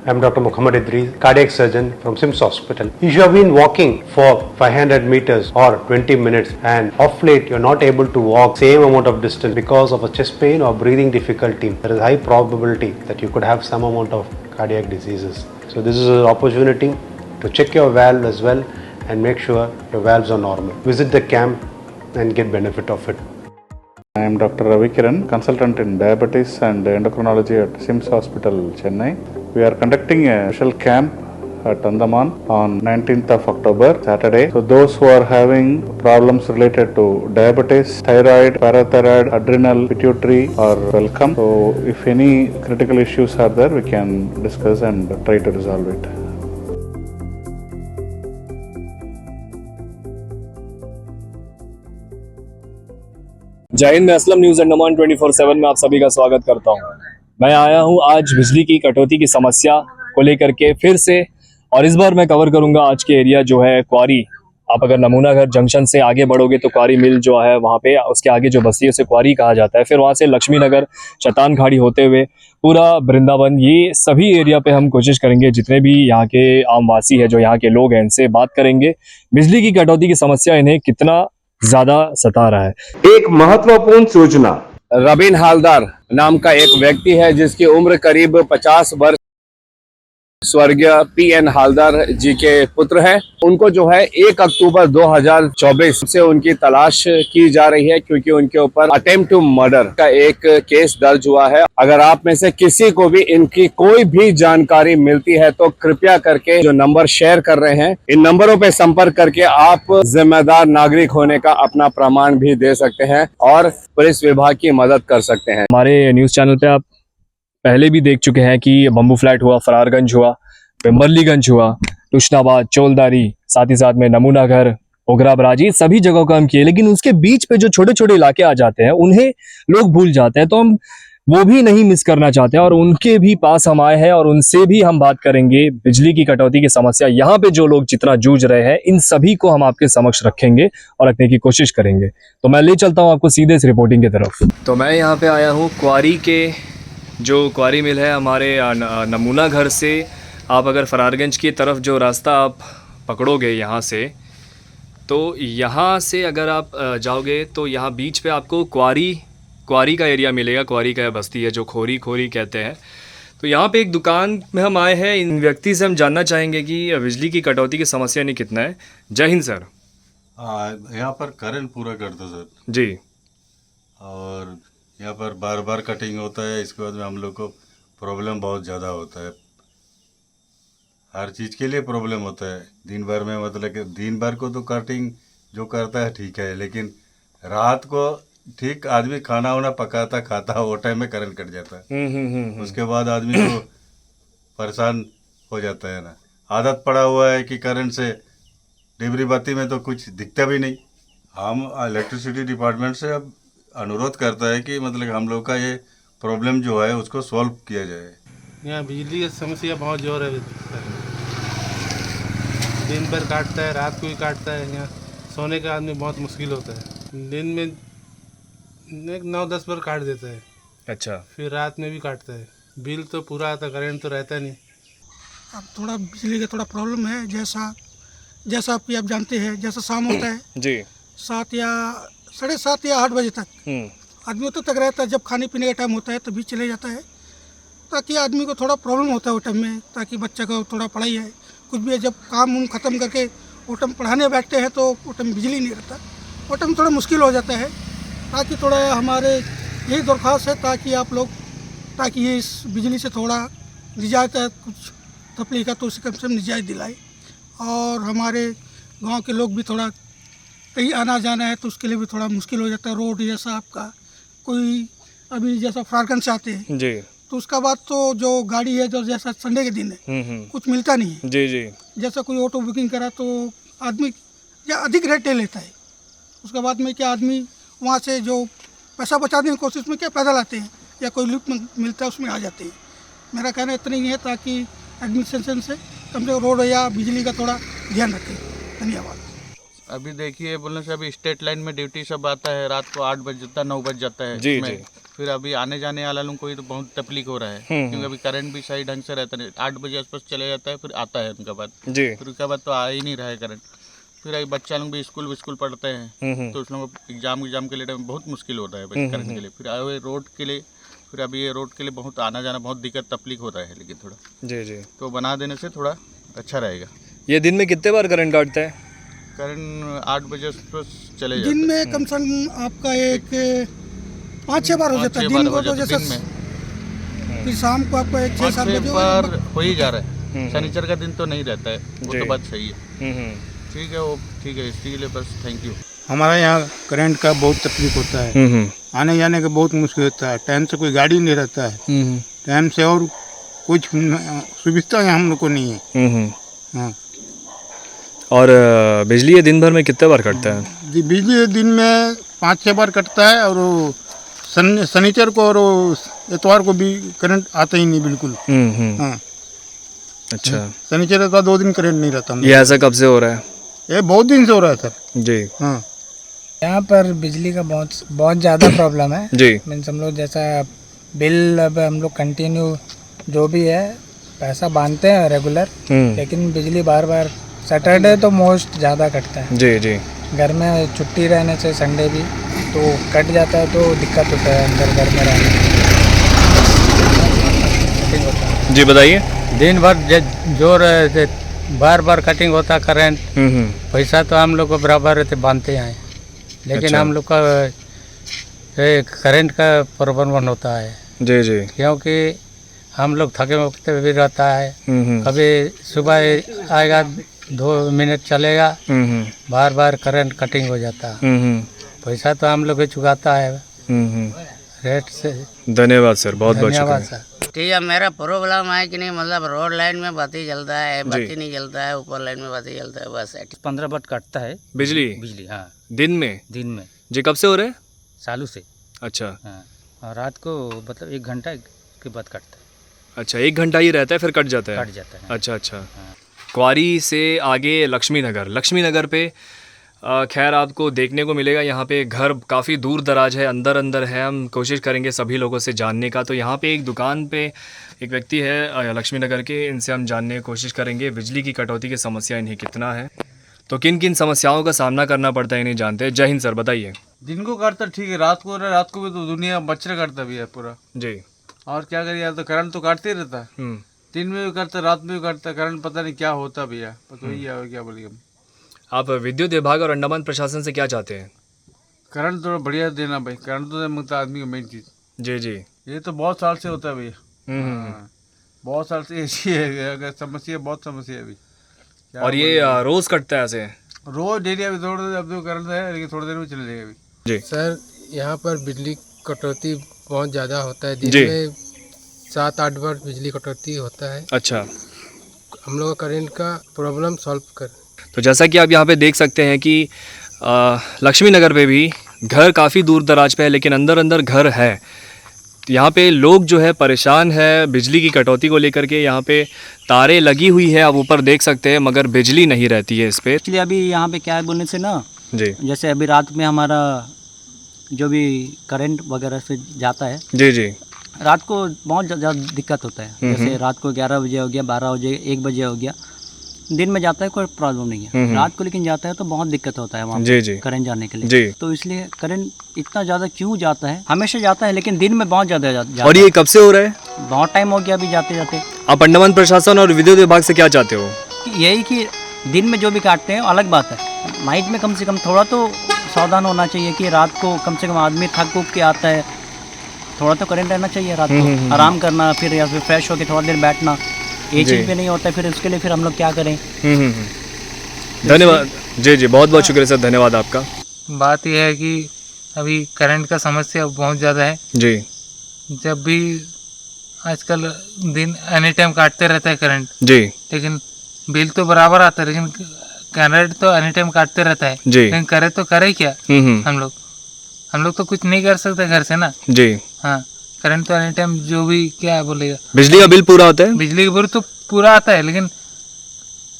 I'm Dr. Muhammad Idris, cardiac surgeon from SIMS Hospital. If you have been walking for 500 meters or 20 minutes and off late you're not able to walk same amount of distance because of a chest pain or breathing difficulty, there is high probability that you could have some amount of cardiac diseases. So this is an opportunity to check your valve as well and make sure your valves are normal. Visit the camp and get benefit of it. I am Dr. Ravi Kiran, consultant in diabetes and endocrinology at SIMS Hospital, Chennai. We are conducting a special camp at Andaman on 19th of October, Saturday. So those who are having problems related to diabetes, thyroid, parathyroid, adrenal, pituitary are welcome. So if any critical issues are there, we can discuss and try to resolve it. जय हिंद। मैं Aslam news Andaman 24/7 में आप सभी का स्वागत करता हूं। मैं आया हूं आज बिजली की कटौती की समस्या को लेकर के फिर से, और इस बार मैं कवर करूंगा आज के एरिया जो है क्वारी। आप अगर नमूना घर जंक्शन से आगे बढ़ोगे तो क्वारी मिल जो है वहां पे, उसके आगे जो बस्ती है उसे क्वारी कहा जाता है। फिर वहां से लक्ष्मी नगर, शैतान खाड़ी होते हुए पूरा वृंदावन, ये सभी एरिया पे हम कोशिश करेंगे, जितने भी यहाँ के आमवासी है, जो यहाँ के लोग हैं, इनसे बात करेंगे बिजली की कटौती की समस्या इन्हें कितना ज्यादा सता रहा है। एक महत्वपूर्ण सूचना, रबिन हालदार नाम का एक व्यक्ति है जिसकी उम्र करीब 50 वर्ष, स्वर्गीय पीएन हालदार जी के पुत्र है। उनको जो है 1 अक्टूबर 2024 से उनकी तलाश की जा रही है, क्योंकि उनके ऊपर अटेम्प्ट टू मर्डर का एक केस दर्ज हुआ है। अगर आप में से किसी को भी इनकी कोई भी जानकारी मिलती है तो कृपया करके जो नंबर शेयर कर रहे हैं, इन नंबरों पे संपर्क करके आप जिम्मेदार नागरिक होने का अपना प्रमाण भी दे सकते हैं और पुलिस विभाग की मदद कर सकते हैं। हमारे न्यूज चैनल पे आप पहले भी देख चुके हैं कि बम्बू फ्लैट हुआ, फरारगंज हुआ, पिम्बरलीगंज हुआ, तुशनाबाद, चौलदारी, साथ ही साथ में नमूना घर, ओगरा बराजी, सभी जगहों का हम किए। लेकिन उसके बीच पे जो छोटे छोटे इलाके आ जाते हैं उन्हें लोग भूल जाते हैं, तो हम वो भी नहीं मिस करना चाहते हैं और उनके भी पास हम आए हैं और उनसे भी हम बात करेंगे। बिजली की कटौती की समस्या यहाँ पे जो लोग जितना जूझ रहे हैं, इन सभी को हम आपके समक्ष रखेंगे और रखने की कोशिश करेंगे। तो मैं ले चलता हूँ आपको सीधे इस रिपोर्टिंग की तरफ। तो मैं यहाँ पे आया हूँ क्वारी के, जो क्वारी मिल है हमारे नमूना घर से। आप अगर फरारगंज की तरफ जो रास्ता आप पकड़ोगे यहाँ से, तो यहाँ से अगर आप जाओगे तो यहाँ बीच पे आपको क्वारी का एरिया मिलेगा। क्वारी का बस्ती है जो खोरी कहते हैं। तो यहाँ पे एक दुकान में हम आए हैं। इन व्यक्ति से हम जानना चाहेंगे कि बिजली की कटौती की समस्या नहीं कितना है। जय हिंद सर। यहाँ पर करंट पूरा कर दो सर जी, और यहाँ पर बार बार कटिंग होता है। इसके बाद में हम लोग को प्रॉब्लम बहुत ज़्यादा होता है, हर चीज़ के लिए प्रॉब्लम होता है। दिन भर में मतलब कि दिन भर को तो कटिंग जो करता है ठीक है, लेकिन रात को ठीक आदमी खाना वाना पकाता खाता वो टाइम में करंट कट जाता है। उसके बाद आदमी को परेशान हो जाता है ना। आदत पड़ा हुआ है कि करंट से डिबरी बत्ती में तो कुछ दिखता भी नहीं। हम इलेक्ट्रिसिटी डिपार्टमेंट से अब अनुरोध करता है कि मतलब हम लोग का ये प्रॉब्लम जो है उसको सॉल्व किया जाए। यहाँ बिजली की समस्या बहुत जोर है, दिन भर काटता है, रात को भी काटता है। यहाँ सोने का आदमी बहुत मुश्किल होता है। दिन में 9-10 बार काट देता है। अच्छा। फिर रात में भी काटता है। बिल तो पूरा आता, करंट तो रहता नहीं। अब थोड़ा बिजली का थोड़ा प्रॉब्लम है। जैसा आप जानते हैं, जैसा शाम होता है जी, 7 या 7:30 या 8 बजे तक आदमी तो तक रहता है। जब खाने पीने का टाइम होता है तभी चले जाता है, ताकि आदमी को थोड़ा प्रॉब्लम होता है वो टाइम में, ताकि बच्चे को थोड़ा पढ़ाई है कुछ भी है। जब काम ख़त्म करके वो टाइम पढ़ाने बैठते हैं तो वो टाइम बिजली नहीं रहता, वो टाइम थोड़ा मुश्किल हो जाता है। ताकि थोड़ा हमारे यही दरख्वास्त है ताकि आप लोग, ताकि ये इस बिजली से थोड़ा निजात है, कुछ तकलीफ का तो उसे कम से कम निजात दिलाए। और हमारे गाँव के लोग भी थोड़ा कहीं आना जाना है तो उसके लिए भी थोड़ा मुश्किल हो जाता है। रोड जैसा आपका कोई अभी जैसा फरारगंज से आते हैं जी, तो उसका बाद तो जो गाड़ी है, जो जैसा संडे के दिन है कुछ मिलता नहीं है। जी जी। जैसा कोई ऑटो बुकिंग करा तो आदमी या अधिक रेट ले लेता है। उसके बाद में क्या आदमी वहाँ से जो पैसा बचाने की कोशिश में क्या पैदल आते हैं या कोई लिफ्ट मिलता है उसमें आ जाते हैं। मेरा कहना इतना ही है, ताकि एडमिनिस्ट्रेशन से कम से कम रोड या बिजली का थोड़ा ध्यान रखें। धन्यवाद। अभी देखिए बोलने से अभी स्टेट लाइन में ड्यूटी सब आता है, रात को 8 बज जाता है, 9 बज जाता है। जी जी। फिर अभी आने जाने वाला लोगों को तो बहुत तकलीफ हो रहा है, क्योंकि अभी करंट भी सही ढंग से रहता नहीं, 8 बजे आसपास चले जाता है, फिर आता है उनके बाद, जी फिर उसके बाद तो आ ही नहीं रहा है करंट। फिर अभी बच्चा लोग भी स्कूल पढ़ते हैं, तो उस लोगों को एग्जाम के लिए बहुत मुश्किल होता है करंट के लिए। फिर आए हुए रोड के लिए, फिर अभी ये रोड के लिए बहुत आना जाना बहुत दिक्कत तकलीफ होता है, लेकिन थोड़ा जी जी। तो बना देने से थोड़ा अच्छा रहेगा। ये दिन में कितने बार करंट काटता है? करंट 8 बजे आसपास चले जाते दिन हैं। में कम से कम आपका एक 5-6 बार हो जाता है, 5-6 बार दिन को हो तो जाता है जैसे दिन में, फिर शाम को आपको एक 6-7 बजे बार हो ही जा रहा है। शनिचर का दिन तो नहीं रहता है, वो जी। तो बात सही है। ठीक है, वो ठीक है, इसके लिए बस थैंक यू। हमारे यहाँ करंट का बहुत तकलीफ होता है, आने जाने का बहुत मुश्किल होता है, टाइम से कोई गाड़ी नहीं रहता है, टाइम से और कुछ सुविधा यहाँ हम लोग को नहीं है। हाँ, और बिजली ये दिन भर में कितने बार कटता है? बिजली दिन में 5-6 बार कटता है, और वो शनिचर को और वो इतवार को भी करंट आता ही नहीं बिल्कुल। हाँ, अच्छा, शनिचर इतवार 2 दिन करंट नहीं रहता हम लोग। ये ऐसा कब से हो रहा है? ये बहुत दिन से हो रहा है सर। जी हाँ, यहाँ पर बिजली का बहुत ज़्यादा प्रॉब्लम है। जी मीन्स हम लोग जैसा बिल अब हम लोग कंटिन्यू जो भी है पैसा बांधते हैं रेगुलर, लेकिन बिजली बार बार सैटरडे तो मोस्ट ज़्यादा कटता है। जी जी। घर में छुट्टी रहने से संडे भी तो कट जाता है, तो दिक्कत होता है अंदर घर में रहने। जी बताइए। दिन भर जो बार बार कटिंग होता करंट, पैसा तो हम लोग को बराबर रहते बांधते हैं, लेकिन अच्छा। हम लोग का करंट का प्रॉब्लम होता है। जी जी। क्योंकि हम लोग थके वक्त भी रहता है, कभी सुबह आएगा 2 मिनट चलेगा, बार बार करंट कटिंग हो जाता है। पैसा तो हम लोग चुकाता है रेट से। धन्यवाद सर, बहुत बहुत धन्यवाद शुक्रिया। सर। ठीक है, मेरा प्रॉब्लम है कि नहीं, मतलब रोड लाइन में बत्ती जलता है, बत्ती नहीं जलता है, ऊपर लाइन में बत्ती जलता है, बस 15 वोल्ट कटता है बिजली। हाँ, दिन में? दिन में जी, कब से हो रहा है? चालू से। अच्छा हाँ, और रात को मतलब 1 घंटा के बाद कटता है। अच्छा, 1 घंटा ही रहता है फिर कट जाता है? कट जाता है। अच्छा अच्छा। क्वारी से आगे लक्ष्मी नगर पे खैर आपको देखने को मिलेगा, यहाँ पे घर काफ़ी दूर दराज है, अंदर है। हम कोशिश करेंगे सभी लोगों से जानने का। तो यहाँ पे एक दुकान पे एक व्यक्ति है लक्ष्मी नगर के, इनसे हम जानने की कोशिश करेंगे बिजली की कटौती की समस्या इन्हें कितना है, तो किन किन समस्याओं का सामना करना पड़ता है इन्हें जानते हैं। जय हिंद सर, बताइए। दिन को काटता ठीक है, रात को भी तो दुनिया मच्छर काटता भी है पूरा। जी। और क्या करिए, यार तो करंट तो काटते ही रहता है, दिन में भी करता रात में भी काटता करंट, पता नहीं क्या होता भैया, पता ही है क्या बोलिए। आप विद्युत विभाग और अंडमान प्रशासन से क्या चाहते हैं? करंट थोड़ा बढ़िया देना भाई, करंट तो मिलता आदमी को मेन चीज़। जी जी। ये तो बहुत साल से होता है भैया। हाँ, बहुत साल से ऐसी है, अगर समस्या बहुत समस्या है अभी। और ये रोज कटता है ऐसे? रोज डेली अभी थोड़ी देर अब तो करंट है, लेकिन थोड़ी देर में चले जाएगा अभी। जी सर, यहाँ पर बिजली कटौती बहुत ज़्यादा होता है, दिन में 7-8 बार बिजली कटौती होता है। अच्छा। हम लोग करंट का प्रॉब्लम सॉल्व कर। तो जैसा कि आप यहाँ पे देख सकते हैं कि लक्ष्मी नगर पे भी घर काफ़ी दूर दराज पे है, लेकिन अंदर घर है। यहाँ पे लोग जो है परेशान है बिजली की कटौती को लेकर के। यहाँ पे तारें लगी हुई है, आप ऊपर देख सकते हैं, मगर बिजली नहीं रहती है इस पर। इसलिए अभी यहाँ पे क्या है बोलने से ना जी, जैसे अभी रात में हमारा जो भी करंट वगैरह से जाता है, जी जी, रात को बहुत ज़्यादा दिक्कत होता है। जैसे रात को 11 बजे हो गया, 12 बजे, 1 बजे हो गया, दिन में जाता है कोई प्रॉब्लम नहीं है, रात को लेकिन जाता है तो बहुत दिक्कत होता है वहाँ जी जी, करंट जाने के लिए। जी। तो इसलिए करंट इतना ज़्यादा क्यों जाता है, हमेशा जाता है लेकिन दिन में बहुत ज़्यादा जाता है। और ये कब से हो रहा है? बहुत टाइम हो गया अभी जाते जाते। आप अंडमान प्रशासन और विद्युत विभाग से क्या चाहते हो? यही कि दिन में जो भी काटते हैं अलग बात है, नाइट में कम से कम थोड़ा तो सावधान होना चाहिए कि रात को कम से कम आदमी थक उक के आता है, थोड़ा तो करंट रहना चाहिए रात को, आराम करना, फिर या फिर फ्रेश होकर थोड़ा देर बैठना, ये चीज़ भी नहीं होता है। फिर उसके लिए फिर हम लोग क्या करें। धन्यवाद जी जी, बहुत बहुत शुक्रिया सर, धन्यवाद आपका। बात यह है कि अभी करंट का समस्या बहुत ज़्यादा है जी। जब भी आजकल दिन एनी टाइम काटते रहता है करंट जी, लेकिन बिल तो बराबर आता है, लेकिन करंट तो एनी टाइम काटते रहता है जी। लेकिन करे तो करे क्या हम लोग तो कुछ नहीं कर सकते घर से ना जी। हाँ, करंट तो एनी टाइम जो भी क्या बोलेगा। बिजली का बिल पूरा होता है? बिजली का बिल तो पूरा आता है, लेकिन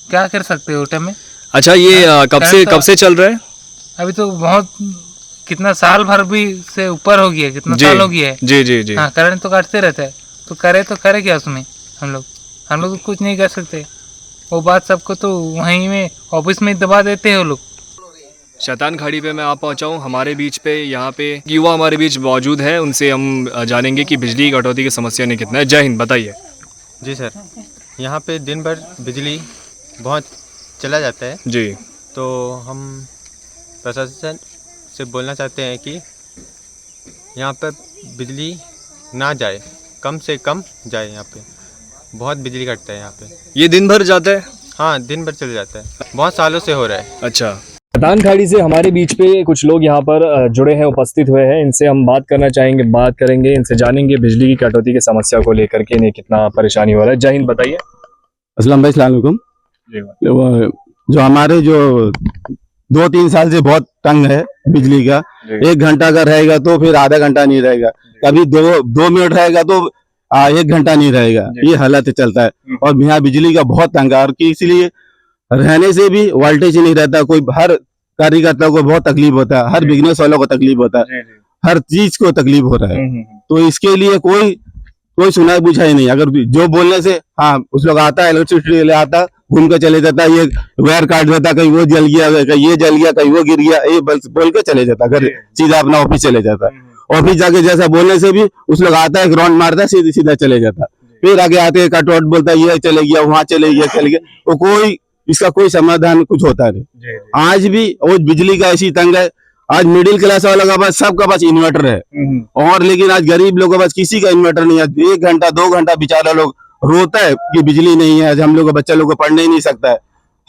क्या कर सकते हो टाइम में। अच्छा, ये कब से चल रहा है? अभी तो बहुत कितना साल भर भी से ऊपर हो गया, कितना जी साल हो गया है। जी जी जी। हाँ, करंट तो काटते रहता है, तो करे क्या उसमें हम लोग तो कुछ नहीं कर सकते। वो बात सबको तो वहीं में ऑफिस में दबा देते हैं वो लोग। शैतान खाड़ी पे मैं आ पहुंचा हूँ। हमारे बीच पे यहाँ पे युवा हमारे बीच मौजूद है, उनसे हम जानेंगे कि बिजली कटौती की समस्या ने कितना है। जय हिंद, बताइए। जी सर, यहाँ पे दिन भर बिजली बहुत चला जाता है जी। तो हम प्रशासन से बोलना चाहते हैं कि यहाँ पर बिजली ना जाए, कम से कम जाए। यहाँ पे बहुत बिजली कटता है यहाँ पे। ये दिन भर जाता है? हाँ, दिन भर चल जाता है, बहुत सालों से हो रहा है। अच्छा। शैतान खाड़ी से हमारे बीच पे कुछ लोग यहाँ पर जुड़े हैं, उपस्थित हुए हैं। इनसे हम बात करेंगे, इनसे जानेंगे बिजली की कटौती की समस्या को लेकर के इन्हें कितना परेशानी हो रहा है। जय हिंद, बताइए। असलम भाई, सलाम अलैकुम। जो हमारे जो 2-3 साल से बहुत तंग है बिजली का। 1 घंटा का रहेगा तो फिर आधा घंटा नहीं रहेगा, कभी 2 मिनट रहेगा तो 1 घंटा नहीं रहेगा। ये हालत चलता है और यहाँ बिजली का बहुत तंग है। और इसलिए रहने से भी वोल्टेज नहीं रहता। कोई हर कार्यकर्ता को बहुत तकलीफ होता है, हर बिजनेस वालों को तकलीफ होता है, हर चीज को तकलीफ हो रहा है। तो इसके लिए कोई सुनाई बुझाई नहीं। अगर जो बोलने से हाँ उस लोग आता है, इलेक्ट्रिसिटी ले आता, घूम के चले जाता, ये वायर काट देता, कहीं वो जल गया, कहीं ये जल गया, कहीं वो गिर गया, ये बोल के चले जाता, घर सीधा अपना ऑफिस चले जाता। ऑफिस जाके जैसा बोलने से भी उस लोग आता है, राउंड मारता है, सीधा चले जाता। फिर आगे आते कट वट बोलता है, ये चले गया, वहां चले गया। तो इसका कोई समाधान कुछ होता नहीं। आज भी वो बिजली का ऐसी तंग है। आज मिडिल क्लास वालों का पास, सबका पास इन्वर्टर है, और लेकिन आज गरीब लोगों के पास किसी का इन्वर्टर नहीं है। 1 घंटा 2 घंटा बेचारा लोग रोता है कि बिजली नहीं है। आज हम लोग बच्चा लोग को पढ़ने ही नहीं सकता है।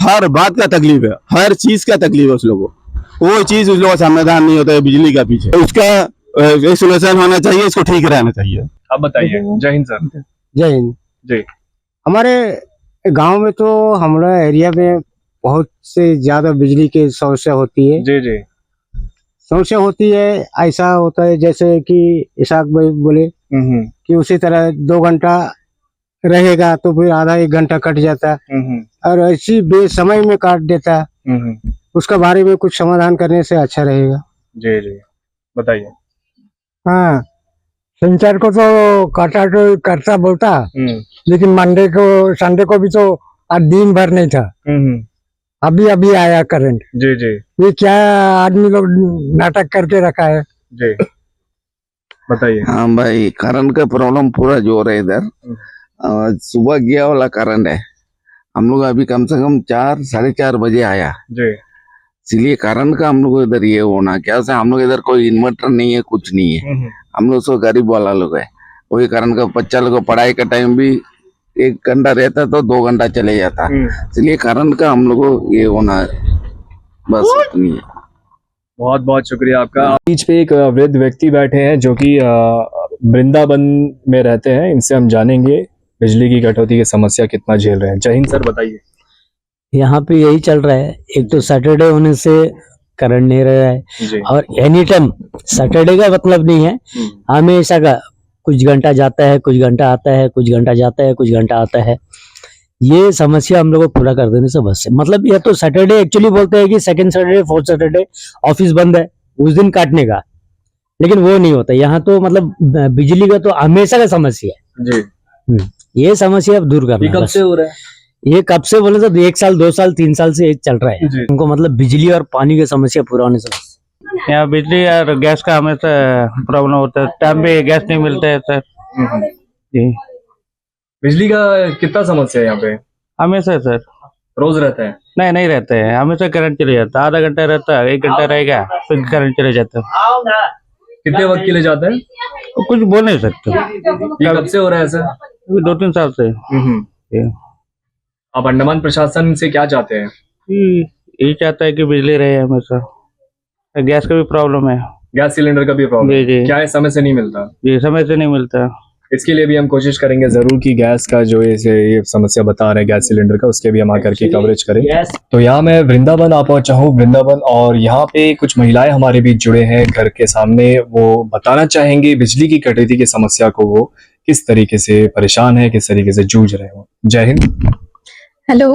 हर बात का तकलीफ है, हर चीज का तकलीफ है उस लोगों को। कोई चीज उस लोगों का समाधान नहीं होता है बिजली का पीछे। उसका सोल्यूशन होना चाहिए, इसको ठीक रहना चाहिए। अब बताइए। जय हिंद सर। जय हिंद जी। हमारे गांव में तो हमारा एरिया में बहुत से ज्यादा बिजली की समस्या होती है। जी जी। समस्या होती है, ऐसा होता है जैसे कि इसाक भाई बोले कि उसी तरह 2 घंटा रहेगा तो फिर आधा 1 घंटा कट जाता है, और ऐसी बेसमय में काट देता है। उसका बारे में कुछ समाधान करने से अच्छा रहेगा। जी जी, बताइए। हाँ, शनिचर को तो काटा तो करता बोलता, लेकिन मंडे को संडे को भी तो आज दिन भर नहीं था। अभी आया करंट। जी जी। ये क्या आदमी लोग नाटक करके रखा है। जी, बताइए। हाँ भाई, करंट का प्रॉब्लम पूरा जोर है इधर। सुबह गया वाला करंट है, हम लोग अभी कम से कम 4-4:30 बजे आया जी। इसलिए करंट का हम लोग इधर ये होना क्या से, हम लोग इधर कोई इन्वर्टर नहीं है, कुछ नहीं है। हम लोग सो गरीब वाला लोग है। वही करंट का बच्चा लोग पढ़ाई का टाइम भी 1 घंटा रहता तो 2 घंटा चले जाता, इसलिए करंट का हम लोग को ये होना बस इतनी है। बहुत बहुत शुक्रिया आपका। बीच पे एक वृद्ध व्यक्ति बैठे हैं जो कि वृंदावन में रहते हैं। इनसे हम जानेंगे बिजली की कटौती की समस्या कितना झेल रहे हैं। जय हिंद सर, बताइए। यहाँ पे यही चल रहा है, एक तो सैटरडे होने से करंट नहीं रह रहा है, और एनी टाइम सैटरडे का मतलब नहीं है, हमेशा का कुछ घंटा जाता है, कुछ घंटा आता है, कुछ घंटा जाता है, कुछ घंटा आता है। ये समस्या हम लोग को पूरा कर देने से बस है। मतलब ये तो सैटरडे एक्चुअली बोलते हैं कि second Saturday 4th Saturday office बंद है, उस दिन काटने का, लेकिन वो नहीं होता यहाँ तो। मतलब बिजली का तो हमेशा का समस्या है जी। ये समस्या अब दूर करना। ये कब से हो रहा है? ये कब से बोले तो 1 साल 2 साल 3 साल से चल रहा है उनको। मतलब बिजली और पानी की समस्या पूरा होने से यहाँ बिजली और गैस का हमेशा प्रॉब्लम होता है, टाइम पे गैस नहीं मिलता है सर जी। बिजली का कितना समस्या है यहाँ पे? हमेशा सर। रोज रहता है? नहीं रहता है, हमेशा करंट चले जाता है। आधा घंटा रहता है, 1 घंटा रहेगा, फिर करंट चले जाता है। कितने वक्त के लिए जाता है? कुछ बोल नहीं सकते। ये कब से हो रहा है सर? 2-3 साल से। आप अंडमान प्रशासन से क्या चाहते हैं? यही चाहता है कि बिजली रहे हमेशा। गैस का भी प्रॉब्लम है, गैस सिलेंडर का भी प्रॉब्लम है। जी। क्या है, समय से नहीं मिलता? जी, समय से नहीं मिलता। इसके लिए भी हम कोशिश करेंगे जरूर कि गैस का जो ये समस्या बता रहे हैं गैस सिलेंडर का, उसके भी हम आकर के कवरेज करें। तो यहाँ मैं वृंदावन आ पहुंचा हूँ, वृंदावन, और यहाँ पे कुछ महिलाएं हमारे बीच जुड़े हैं घर के सामने। वो बताना चाहेंगे बिजली की कटौती की समस्या को वो किस तरीके से परेशान है, किस तरीके से जूझ रहे हो। जय हिंद। हेलो,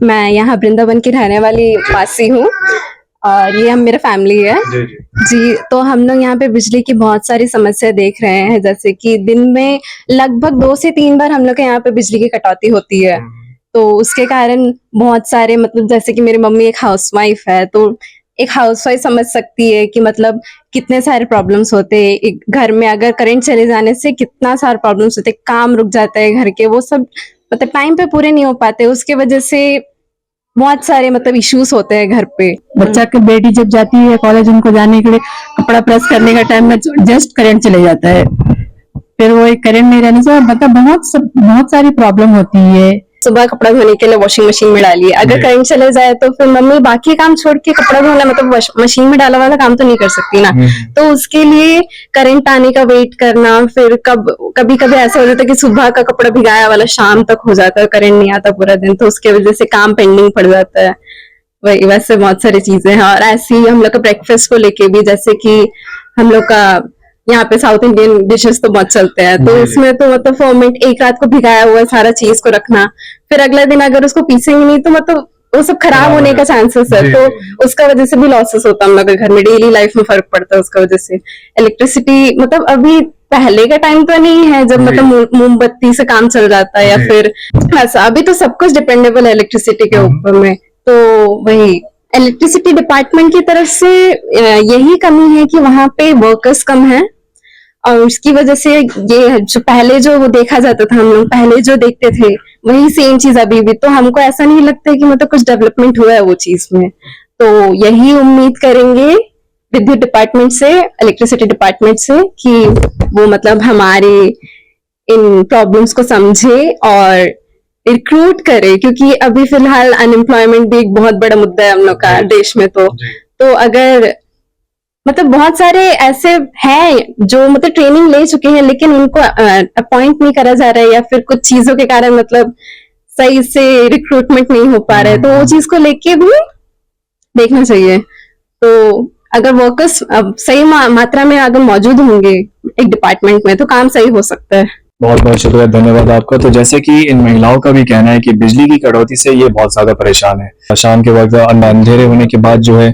मैं यहाँ वृंदावन की रहने वाली वासी हूँ, और ये हम मेरा फैमिली है जी। तो हम लोग यहाँ पे बिजली की बहुत सारी समस्या देख रहे हैं, जैसे कि दिन में लगभग 2 से 3 बार हम लोग के यहाँ पे बिजली की कटौती होती है। तो उसके कारण बहुत सारे मतलब जैसे कि मेरी मम्मी एक हाउसवाइफ है, तो एक हाउसवाइफ समझ सकती है कि मतलब कितने सारे प्रॉब्लम्स होते हैं एक घर में। अगर करंट चले जाने से कितना सारे प्रॉब्लम्स होते हैं, काम रुक जाता है घर के, वो सब मतलब टाइम पे पूरे नहीं हो पाते, उसके वजह से बहुत सारे मतलब इश्यूज होते हैं घर पे। बच्चा की बेटी जब जाती है कॉलेज, उनको जाने के लिए कपड़ा प्रेस करने का टाइम में जस्ट करंट चले जाता है, फिर वो एक करंट नहीं रहने से मतलब बहुत सारी प्रॉब्लम होती है। सुबह कपड़ा धोने के लिए वॉशिंग मशीन में डालिए, अगर करंट चले जाए तो फिर मम्मी बाकी काम छोड़ के कपड़ा धोना मतलब मशीन में डाला वाला काम तो नहीं कर सकती ना, तो उसके लिए करंट आने का वेट करना। फिर कभी कभी ऐसा हो जाता है कि सुबह का कपड़ा भिगाया वाला शाम तक हो जाता है, करंट नहीं आता पूरा दिन, तो उसके वजह से काम पेंडिंग पड़ जाता है। वही वैसे बहुत सारी चीजें हैं। और ऐसे ही हम लोग का ब्रेकफास्ट को लेके भी, जैसे कि हम लोग का यहाँ पे साउथ इंडियन डिशेस तो बहुत चलते हैं, तो उसमें तो मतलब फर्मेंट एक रात को भिगाया हुआ सारा चीज को रखना, फिर अगला दिन अगर उसको पीसेंगे नहीं तो मतलब वो सब खराब होने का चांसेस है, तो उसका वजह से भी लॉसेस होता है हम लोग के घर में, डेली लाइफ में फर्क पड़ता है उसका वजह से। इलेक्ट्रिसिटी मतलब अभी पहले का टाइम तो नहीं है जब मतलब मोमबत्ती से काम चल जाता है, या फिर ऐसा। अभी तो सब कुछ डिपेंडेबल है इलेक्ट्रिसिटी के ऊपर में। तो वही इलेक्ट्रिसिटी डिपार्टमेंट की तरफ से यही कमी है कि वहाँ पे वर्कर्स कम है, और उसकी वजह से ये जो पहले जो वो देखा जाता था, हम लोग पहले जो देखते थे वही सेम चीज अभी भी, तो हमको ऐसा नहीं लगता है कि मतलब कुछ डेवलपमेंट हुआ है वो चीज में। तो यही उम्मीद करेंगे विद्युत डिपार्टमेंट से, इलेक्ट्रिसिटी डिपार्टमेंट से, कि वो मतलब हमारे इन प्रॉब्लम्स को समझे और रिक्रूट करे, क्योंकि अभी फिलहाल अनएम्प्लॉयमेंट भी एक बहुत बड़ा मुद्दा है हम लोग का देश में। तो अगर मतलब बहुत सारे ऐसे हैं जो मतलब ट्रेनिंग ले चुके हैं लेकिन उनको अपॉइंट नहीं करा जा रहा है, या फिर कुछ चीजों के कारण मतलब सही से रिक्रूटमेंट नहीं हो पा रहा है, तो वो चीज को लेके भी देखना चाहिए। तो अगर वर्कर्स सही मात्रा में अगर मौजूद होंगे एक डिपार्टमेंट में तो काम सही हो सकता है। बहुत बहुत शुक्रिया, धन्यवाद आपका। तो जैसे कि इन महिलाओं का भी कहना है कि बिजली की कटौती से ये बहुत ज्यादा परेशान है। शाम के वक्त अंधेरे होने के बाद जो है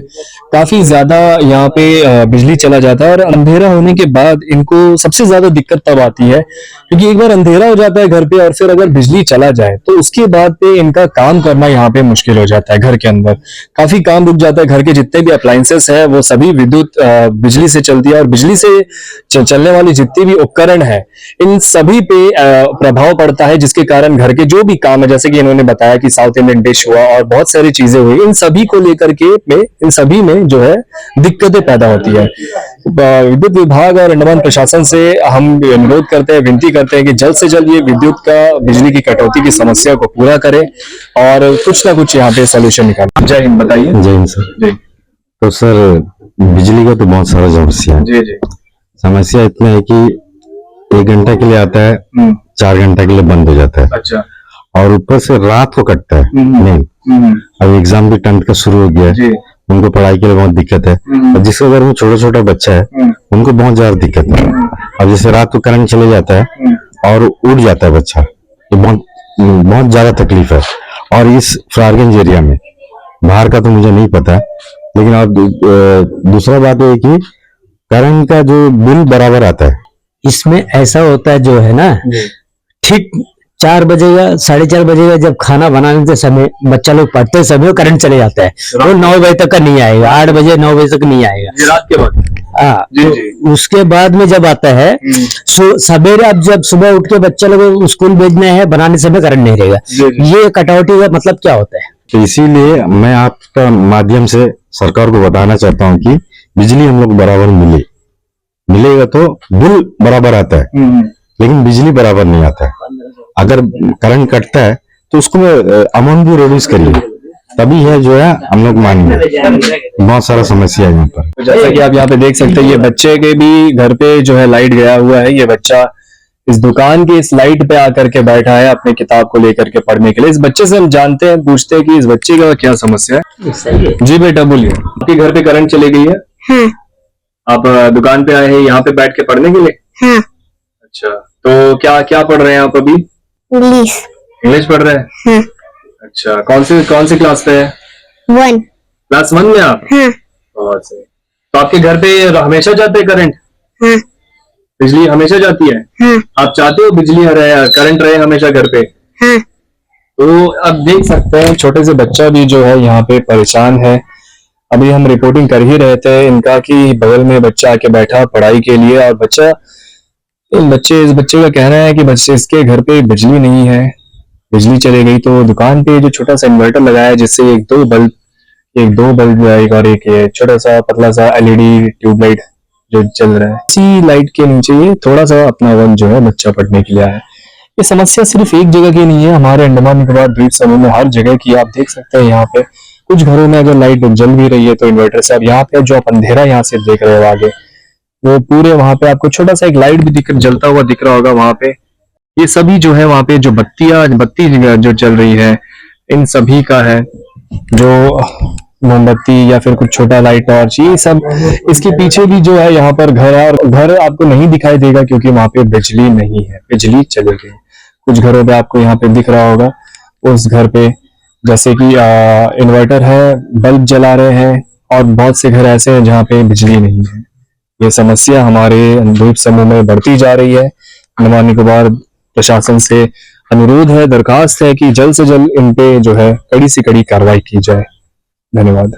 काफी ज्यादा यहाँ पे बिजली चला जाता है, और अंधेरा होने के बाद इनको सबसे ज्यादा दिक्कत तब आती है क्योंकि एक बार अंधेरा हो जाता है घर पे और फिर अगर बिजली चला जाए तो उसके बाद पे इनका काम करना यहाँ पे मुश्किल हो जाता है। घर के अंदर काफी काम रुक जाता है। घर के जितने भी अप्लायंसेस है वो सभी विद्युत बिजली से चलती है, और बिजली से चलने वाली जितनी भी उपकरण है इन सभी पे प्रभाव पड़ता है, जिसके कारण घर के जो भी काम है, जैसे कि इन्होंने बताया कि साउथ इंडियन डिश हुआ और बहुत सारी चीजें हुई, इन सभी को लेकर के इन सभी में जो है दिक्कतें पैदा होती है। विद्युत विभाग और अंडमान प्रशासन से हम अनुरोध करते हैं, विनती करते हैं कि जल्द से जल्द ये विद्युत का बिजली की कटौती की समस्या को पूरा करें और कुछ ना कुछ यहाँ पे सोल्यूशन निकालें। जय हिंद। बताइए। जय हिंद सर। जी। तो सर बिजली का तो बहुत सारा समस्या है। जी। समस्या इतना है कि 1 घंटा के लिए आता है, 4 घंटा के लिए बंद हो जाता है। अच्छा। और ऊपर से रात को कटता है नहीं। अब एग्जाम भी 10th का शुरू हो गया है, उनको पढ़ाई के लिए बहुत दिक्कत है, और जिसके घर में छोटा छोटा बच्चा है उनको बहुत ज्यादा दिक्कत है। अब जैसे रात को करंट चले जाता है और उठ जाता है बच्चा, तो बहुत ज्यादा तकलीफ है। और इस फ्रारगंज एरिया में, बाहर का तो मुझे नहीं पता, लेकिन और दूसरा बात है कि करंट का जो बिल बराबर आता है। इसमें ऐसा होता है जो है ना, ठीक 4 बजे या 4:30 बजे जब खाना बनाने के समय बच्चा लोग पढ़ते समय करंट चले जाता है, वो 9 बजे तक का नहीं आएगा, 8 बजे 9 बजे तक नहीं आएगा रात के बाद। हाँ, तो उसके बाद में जब आता है सवेरे, अब जब सुबह उठ के बच्चा लोग स्कूल भेजने हैं, बनाने समय करंट नहीं रहेगा। ये कटौती का मतलब क्या होता है? तो इसीलिए मैं आपका माध्यम से सरकार को बताना चाहता हूँ कि बिजली हम लोग बराबर मिलेगा तो बिल बराबर आता है, लेकिन बिजली बराबर नहीं आता है। अगर करंट कटता है तो उसको अमाउंट भी रिड्यूस करिए, तभी है जो है हम लोग मानेंगे। बहुत सारा समस्या है यहाँ पर। तो जैसा कि आप यहाँ पे देख सकते हैं, ये बच्चे के भी घर पे जो है लाइट गया हुआ है। ये बच्चा इस दुकान की इस लाइट पे आकर के बैठा है अपने किताब को लेकर के पढ़ने के लिए। इस बच्चे से हम जानते हैं, पूछते हैं कि इस बच्चे का क्या समस्या है। जी बेटा बोलिए। आपके घर पे करंट चली गई है? हाँ। आप दुकान पे आए हैं यहाँ पे बैठ के पढ़ने के लिए? हाँ। अच्छा, तो क्या क्या पढ़ रहे हैं आप अभी? इंग्लिश पढ़ रहे हैं? हाँ। अच्छा, कौन सी क्लास पे है? 1। क्लास 1 में आप? हाँ। बहुत सही। तो आपके घर पे हमेशा जाते है करंट? हाँ। बिजली हमेशा जाती है? हाँ। आप चाहते हो बिजली रहे, करंट रहे हमेशा घर पे? हाँ। तो अब देख सकते हैं छोटे से बच्चा भी जो है यहाँ पे परेशान है। अभी हम रिपोर्टिंग कर ही रहे थे इनका कि बगल में बच्चा आके बैठा पढ़ाई के लिए, और इस बच्चे का कहना है कि बच्चे इसके घर पे बिजली नहीं है, बिजली चली गई तो दुकान पे जो छोटा सा इन्वर्टर लगाया है जिससे एक दो बल्ब और एक ये छोटा सा पतला सा एलईडी ट्यूबलाइट जो चल रहा है, इसी लाइट के नीचे ये थोड़ा सा अपना वन जो है बच्चा पढ़ने के लिए आया है। ये समस्या सिर्फ एक जगह की नहीं है, हमारे अंडमान निकोबार द्वीप समूह में हर जगह की आप देख सकते हैं। यहाँ पे कुछ घरों में अगर लाइट जल भी रही है तो इन्वर्टर से, अब यहाँ पे जो आप अंधेरा यहाँ से देख रहे हो आगे, वो पूरे वहां पे आपको छोटा सा एक लाइट भी जलता हुआ दिख रहा होगा वहां पे। ये सभी जो है वहां पे जो बत्ती जो चल रही है इन सभी का है, जो मोमबत्ती या फिर कुछ छोटा लाइट टॉर्च, ये सब इसके पीछे भी जो है यहाँ पर घर है, और घर आपको नहीं दिखाई देगा क्योंकि वहां पे बिजली नहीं है, बिजली चली गई। कुछ घरों पे आपको यहाँ पे दिख रहा होगा, उस घर पे जैसे कि इन्वर्टर है, बल्ब जला रहे हैं, और बहुत से घर ऐसे हैं जहाँ पे बिजली नहीं है। ये समस्या हमारे द्वीप समूह में बढ़ती जा रही है। अंडमान निकोबार प्रशासन से अनुरोध है, दरखास्त है कि जल्द से जल्द इन पे जो है कड़ी से कड़ी कार्रवाई की जाए। धन्यवाद।